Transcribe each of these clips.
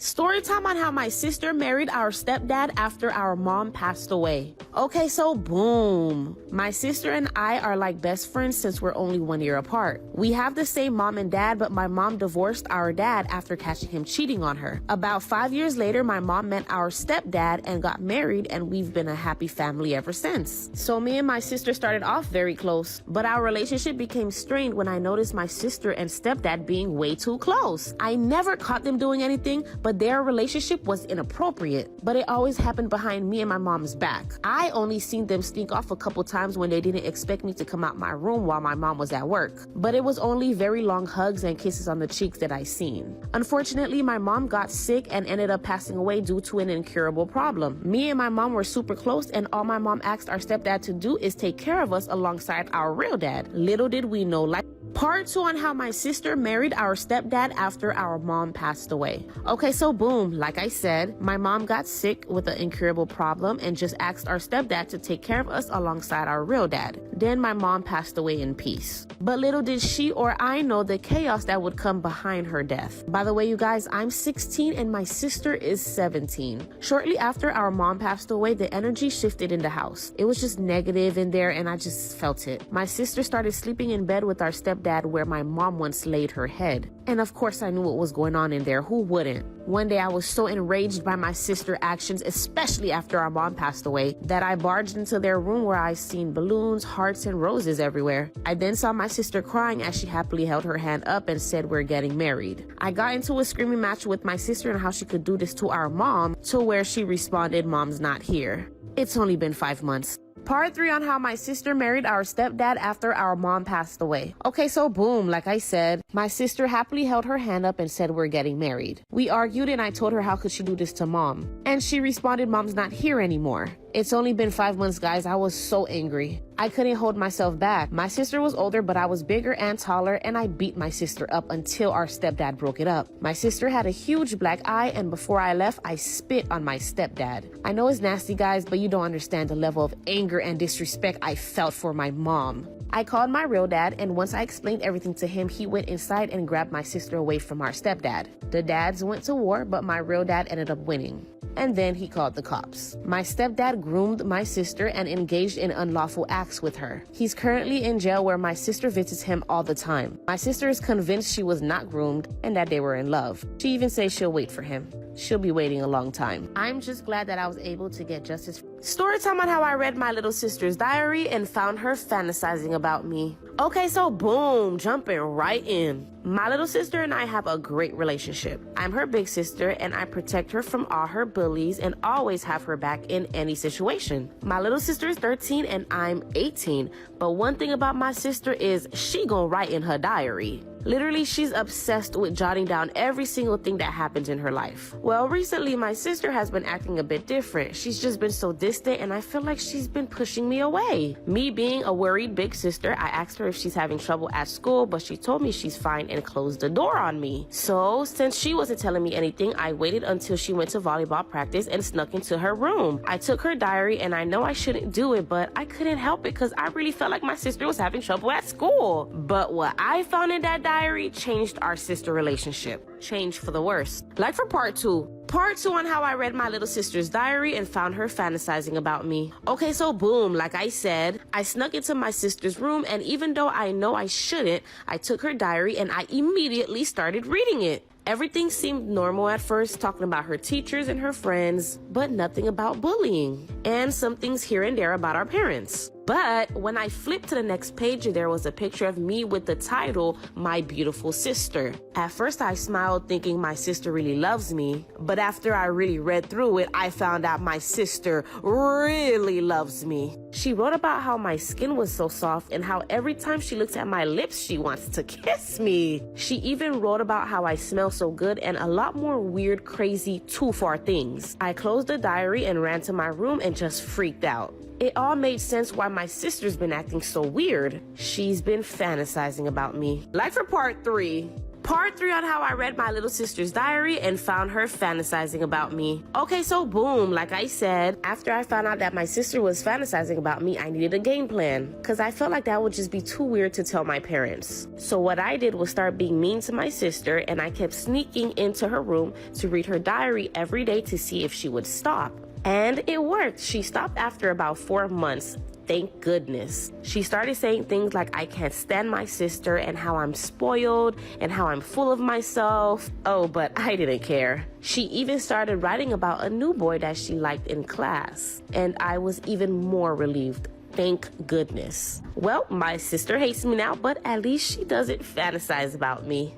Story time on how my sister married our stepdad after our mom passed away. Okay, so boom. My sister and I are like best friends since we're only 1 year apart. We have the same mom and dad, but my mom divorced our dad after catching him cheating on her. About 5 years later, my mom met our stepdad and got married, and we've been a happy family ever since. So me and my sister started off very close, but our relationship became strained when I noticed my sister and stepdad being way too close. I never caught them doing anything, but their relationship was inappropriate. But it always happened behind me and my mom's back. I only seen them sneak off a couple times when they didn't expect me to come out my room while my mom was at work. But it was only very long hugs and kisses on the cheeks that I seen. Unfortunately, my mom got sick and ended up passing away due to an incurable problem. Me and my mom were super close, and all my mom asked our stepdad to do is take care of us alongside our real dad. Little did we know, like Part 2 on how my sister married our stepdad after our mom passed away. Okay, so boom, like I said, my mom got sick with an incurable problem and just asked our stepdad to take care of us alongside our real dad. Then my mom passed away in peace. But little did she or I know the chaos that would come behind her death. By the way, you guys, I'm 16 and my sister is 17. Shortly after our mom passed away, the energy shifted in the house. It was just negative in there and I just felt it. My sister started sleeping in bed with our stepdad where my mom once laid her head. And of course I knew what was going on in there. Who wouldn't? One day I was so enraged by my sister's actions, especially after our mom passed away, that I barged into their room where I seen balloons, hearts, and roses everywhere. I then saw my sister crying as she happily held her hand up and said we're getting married. I got into a screaming match with my sister on how she could do this to our mom, to where she responded, "Mom's not here." It's only been 5 months. Part 3 on how my sister married our stepdad after our mom passed away. Okay, so boom, like I said, my sister happily held her hand up and said we're getting married. We argued and I told her how could she do this to mom? And she responded, "Mom's not here anymore." It's only been 5 months, guys. I was so angry. I couldn't hold myself back. My sister was older, but I was bigger and taller, and I beat my sister up until our stepdad broke it up. My sister had a huge black eye, and before I left, I spit on my stepdad. I know it's nasty, guys, but you don't understand the level of anger and disrespect I felt for my mom. I called my real dad, and once I explained everything to him, he went inside and grabbed my sister away from our stepdad. The dads went to war, but my real dad ended up winning. And then he called the cops. My stepdad groomed my sister and engaged in unlawful acts with her. He's currently in jail where my sister visits him all the time. My sister is convinced she was not groomed and that they were in love. She even says she'll wait for him. She'll be waiting a long time. I'm just glad that I was able to get justice. Story time on how I read my little sister's diary and found her fantasizing about me. Okay, so boom, jumping right in. My little sister and I have a great relationship. I'm her big sister and I protect her from all her bullies and always have her back in any situation. My little sister is 13 and I'm 18, but one thing about my sister is she gonna write in her diary. Literally, she's obsessed with jotting down every single thing that happens in her life. Well, recently, my sister has been acting a bit different. She's just been so distant, and I feel like she's been pushing me away. Me being a worried big sister, I asked her if she's having trouble at school, but she told me she's fine and closed the door on me. So, since she wasn't telling me anything, I waited until she went to volleyball practice and snuck into her room. I took her diary, and I know I shouldn't do it, but I couldn't help it because I really felt like my sister was having trouble at school. But what I found in that diary changed our sister relationship. Changed for the worse. Like for part 2. Part 2 on how I read my little sister's diary and found her fantasizing about me. Okay, so boom, like I said, I snuck into my sister's room, and even though I know I shouldn't, I took her diary and I immediately started reading it. Everything seemed normal at first, talking about her teachers and her friends, but nothing about bullying. And some things here and there about our parents. But when I flipped to the next page, there was a picture of me with the title, "My Beautiful Sister." At first, I smiled thinking my sister really loves me. But after I really read through it, I found out my sister really loves me. She wrote about how my skin was so soft and how every time she looks at my lips, she wants to kiss me. She even wrote about how I smell so good and a lot more weird, crazy, too far things. I closed the diary and ran to my room and just freaked out. It all made sense why my sister's been acting so weird. She's been fantasizing about me. Like for part 3. Part 3 on how I read my little sister's diary and found her fantasizing about me. Okay, so boom, like I said, after I found out that my sister was fantasizing about me, I needed a game plan because I felt like that would just be too weird to tell my parents. So what I did was start being mean to my sister, and I kept sneaking into her room to read her diary every day to see if she would stop. And it worked. She stopped after about 4 months. Thank goodness. She started saying things like I can't stand my sister and how I'm spoiled and how I'm full of myself. Oh, but I didn't care. She even started writing about a new boy that she liked in class, and I was even more relieved. Thank goodness. Well, my sister hates me now, but at least she doesn't fantasize about me.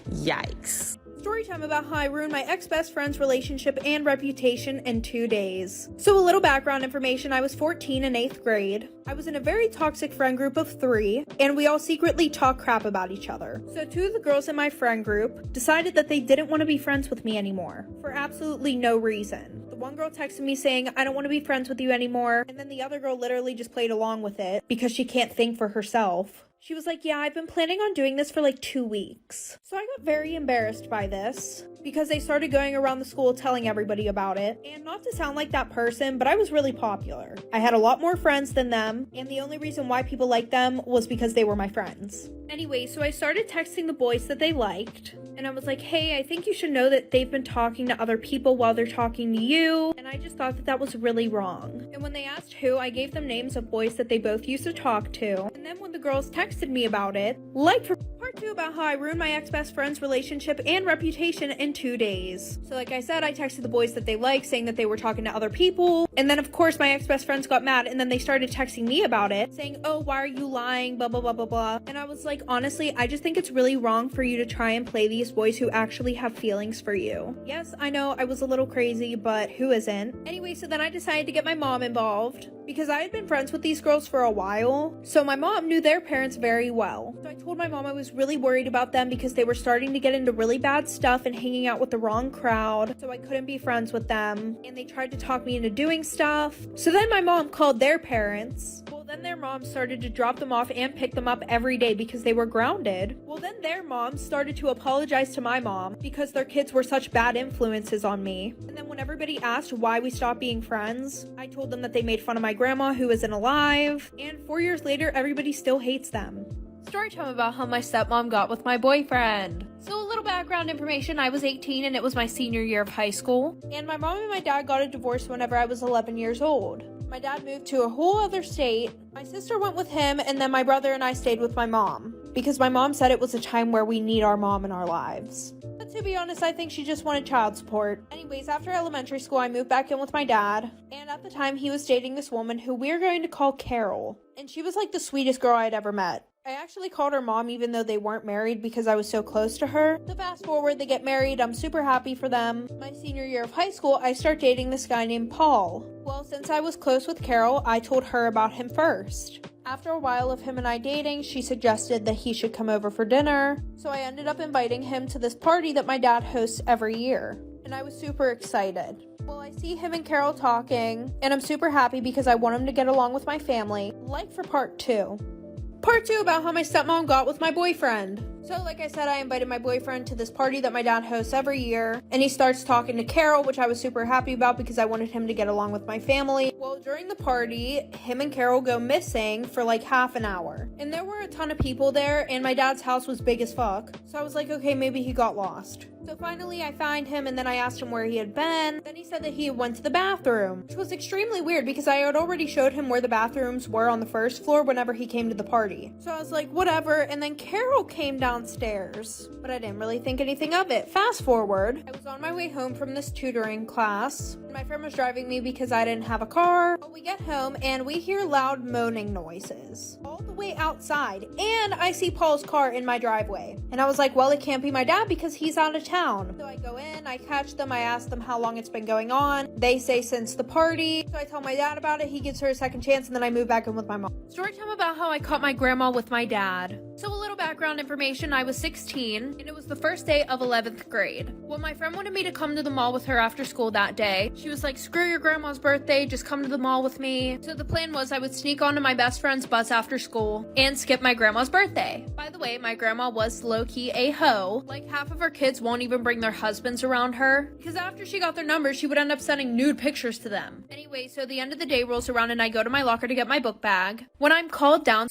Yikes. Storytime about how I ruined my ex-best friend's relationship and reputation in 2 days. So a little background information, I was 14 in 8th grade. I was in a very toxic friend group of 3, and we all secretly talk crap about each other. So 2 of the girls in my friend group decided that they didn't want to be friends with me anymore, for absolutely no reason. The one girl texted me saying, I don't want to be friends with you anymore, and then the other girl literally just played along with it because she can't think for herself. She was like, yeah, I've been planning on doing this for like 2 weeks. So I got very embarrassed by this because they started going around the school telling everybody about it. And not to sound like that person, but I was really popular. I had a lot more friends than them, and the only reason why people liked them was because they were my friends. Anyway, so I started texting the boys that they liked, and I was like, hey, I think you should know that they've been talking to other people while they're talking to you, and I just thought that that was really wrong. And when they asked who, I gave them names of boys that they both used to talk to, and then when the girls texted me about it, like for part 2 about how I ruined my ex-best friend's relationship and reputation in 2 days. So like I said, I texted the boys that they liked saying that they were talking to other people, and then of course my ex-best friends got mad, and then they started texting me about it, saying, oh, why are you lying, blah blah blah blah blah. And I was like, honestly, I just think it's really wrong for you to try and play these boys who actually have feelings for you. Yes, I know I was a little crazy, but who isn't? Anyway, so then I decided to get my mom involved because I had been friends with these girls for a while, so my mom knew their parents very well. So I told my mom I was really worried about them because they were starting to get into really bad stuff and hanging out with the wrong crowd, so I couldn't be friends with them, and they tried to talk me into doing stuff. So then my mom called their parents. Well, then their mom started to drop them off and pick them up every day because they were grounded. Well, then their mom started to apologize to my mom because their kids were such bad influences on me. And then when everybody asked why we stopped being friends, I told them that they made fun of my grandma who isn't alive, and 4 years later, everybody still hates them. Storytime about how my stepmom got with my boyfriend. So a little background information, I was 18 and it was my senior year of high school, and my mom and my dad got a divorce whenever I was 11 years old. My dad moved to a whole other state, my sister went with him, and then my brother and I stayed with my mom, because my mom said it was a time where we need our mom in our lives. But to be honest, I think she just wanted child support. Anyways, after elementary school, I moved back in with my dad, and at the time he was dating this woman who we're going to call Carol, and she was like the sweetest girl I'd ever met. I actually called her mom even though they weren't married because I was so close to her. So fast forward, they get married. I'm super happy for them. My senior year of high school, I start dating this guy named Paul. Well, since I was close with Carol, I told her about him first. After a while of him and I dating, she suggested that he should come over for dinner. So I ended up inviting him to this party that my dad hosts every year. And I was super excited. Well, I see him and Carol talking, and I'm super happy because I want him to get along with my family, like for part 2. Part 2 about how my stepmom got with my boyfriend. So like I said, I invited my boyfriend to this party that my dad hosts every year, and he starts talking to Carol, which I was super happy about because I wanted him to get along with my family. Well, during the party, him and Carol go missing for like half an hour, and there were a ton of people there, and my dad's house was big as fuck, so I was like, okay, maybe he got lost. So finally I find him, and then I asked him where he had been. Then he said that he went to the bathroom, which was extremely weird because I had already showed him where the bathrooms were on the first floor whenever he came to the party. So I was like, whatever, and then Carol came downstairs, but I didn't really think anything of it. Fast forward, I was on my way home from this tutoring class, and my friend was driving me because I didn't have a car. But we get home, and we hear loud moaning noises all the way outside, and I see Paul's car in my driveway. And I was like, well, it can't be my dad because he's out of town. So I go in, I catch them, I ask them how long it's been going on. They say since the party. So I tell my dad about it, he gives her a second chance, and then I move back in with my mom. Story time about how I caught my grandma with my dad. So a little background information, I was 16, and it was the first day of 11th grade. Well, my friend wanted me to come to the mall with her after school that day. She was like, screw your grandma's birthday, just come to the mall with me. So the plan was I would sneak onto my best friend's bus after school and skip my grandma's birthday. By the way, my grandma was low-key a hoe. Like, half of her kids won't even bring their husbands around her, because after she got their numbers, she would end up sending nude pictures to them. Anyway, so the end of the day rolls around and I go to my locker to get my book bag. When I'm called down...